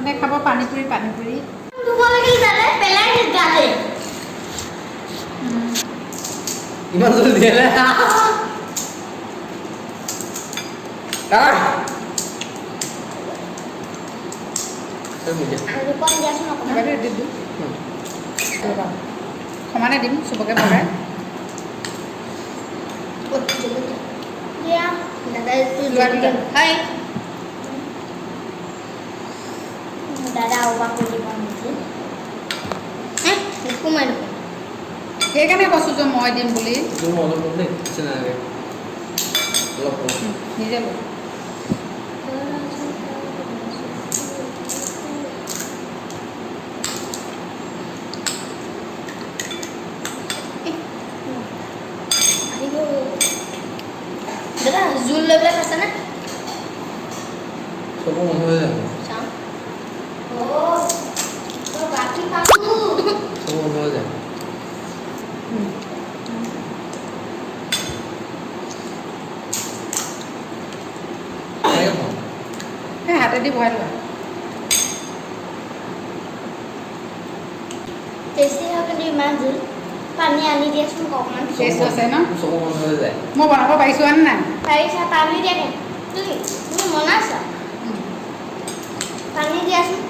কোনে খাব পানীপুৰি পানীপুৰি ধুব লাগিল তালে পেলাই গালে ইমান জলদি দিয়ে না আৰু কোন যাছ ন কোন এবাৰে দি দিম সমানে দিম চবকে ভগাই দিয়া দাদা লোৱা দিলে হাই দাদা আউবা কৰি পাম হ্যাঁ কুমাই দেখোন সেইকাৰণে কৈছোঁ যে মই দিম বুলি তুমি অলপ অলপ দেই কিছু নালাগে অলপ নিজে লৈ দাদা জুল লৈ পেলাই খাইছে নে চকু বন্ধ হৈ যাব চাম ও তো বাকি পাবো চকু বন্ধ হৈ যায় এই হাতেদি ভৰাই লোৱা টেষ্টি হয় কিন্তু ইমান জুল পানী আনি দিয়াচোন অকণমান টেষ্ট আছে ন চকু বন্ধ হৈ যায় মই বনাব পাৰিছোঁ আনে নাই পাৰিছা পানী দিয়াকে তুমি বনাইছা পানী দিয়াচোন